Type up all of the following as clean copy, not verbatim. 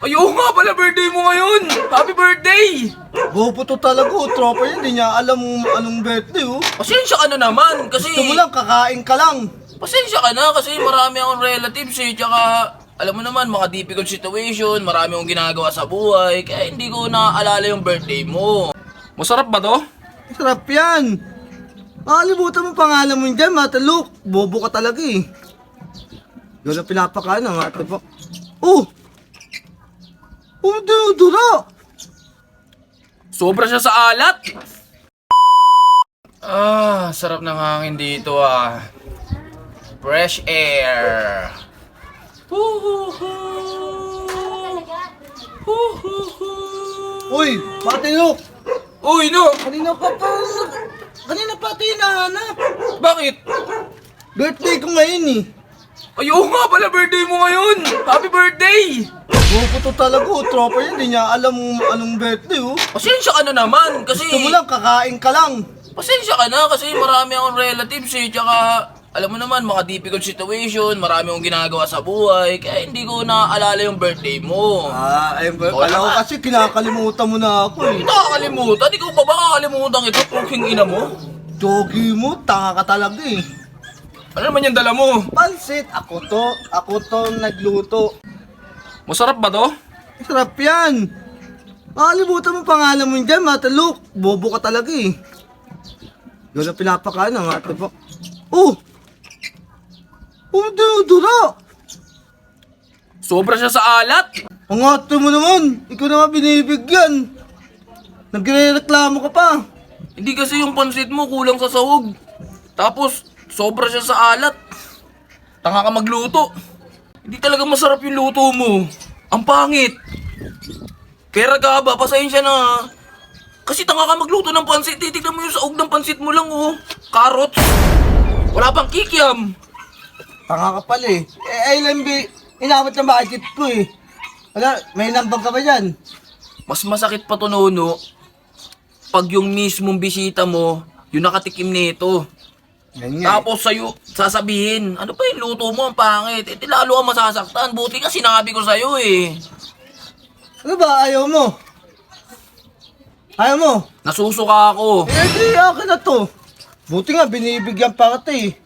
Ay, oo nga pala, birthday mo ngayon! Happy birthday! Bobo to talaga, tropa yun. Hindi niya alam anong birthday, oh. Pasensya ka na naman kasi... Gusto mo lang, kakain ka lang. Pasensya ka na kasi marami akong relatives eh. Tsaka, alam mo naman, mga difficult situation, marami akong ginagawa sa buhay. Kaya hindi ko naaalala yung birthday mo. Masarap ba to? Sarap yan. Makalimutan mo pangalan mo dyan, matalok. Bobo ka talaga eh. Gano'n pinapakain ang ate po. Oh! Oh, dura! Sobra siya sa alat. Ah, sarap ng hangin dito ah. Fresh air. Uy, matalok! Uy, no! Kanina pa ito hinahanap. Bakit? Birthday ko ngayon eh. Ay, oo nga pala, birthday mo ngayon! Happy birthday! Bobo to talaga, tropa yun. Hindi niya alam anong birthday, oh. Pasensya ka na naman kasi... Gusto mo lang, kakain ka lang. Pasensya ka na kasi marami akong relatives eh. Tsaka, alam mo naman, mga difficult situation, marami akong ginagawa sa buhay. Kaya hindi ko naaalala yung birthday mo. Ayun ba? Wala Kala ko ka. kasi kinakalimutan mo na ako eh. Hindi nakakalimutan. Ikaw pa ba kakalimutan ito? Puking ina mo? Jogi mo, tanga ka talaga eh. Ano naman yung dala mo? Pansit, ako to nagluto. Masarap ba to? Sarap yan. Makalimutan mo pangalan mo dyan, matalok. Bobo ka talaga eh. Gano'n pinapakain ang ate po. Oh! Oh, dura! Sobra siya sa alat. Ang ate mo naman, ikaw naman binibigyan. Nagre-reklamo ka pa. Hindi kasi yung pansit mo kulang sa sahog. Tapos, sobra siya sa alat. Tanga ka magluto. Hindi talaga masarap yung luto mo. Ang pangit. Pera ka ba? Pasensya na. Kasi tanga ka magluto ng pansit. Titignan mo yung sahog ng pansit mo lang, oh. Carrots. Wala pang kikiam. Tanga ka pala eh. Ay, lambi, inabot na budget ko eh. Wala, may nambang ka ba dyan? Mas masakit pa to, Nono, pag yung mismong bisita mo, yung nakatikim nito. Yan Tapos sa'yo, sasabihin, ano pa yung luto mo, ang pangit. Eh, di lalo ka masasaktan. Buti nga sinabi ko sa'yo eh. Ano ba, ayaw mo? Ayaw mo? Nasusuka ako. Di akin na to. Buti nga, binibigyan pa kita eh.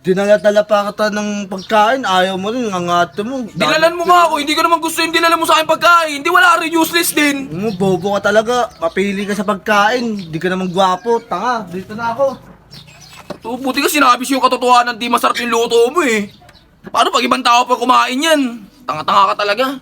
Dinala-dala pa kita ng pagkain, ayaw mo rin, ang ate mo. Dilalan mo nga ako, hindi ko naman gusto yung dilalan mo sa akin pagkain. Hindi wala rin, useless din. Mo, bobo ka talaga. Mapili ka sa pagkain. Di ka naman gwapo. Tanga, dito na ako. So, buti ka sinabi sa'yo yung katotohanan, di masarap yung luto mo eh. Paano pag ibang tao pa kumain yan? Tanga-tanga ka talaga.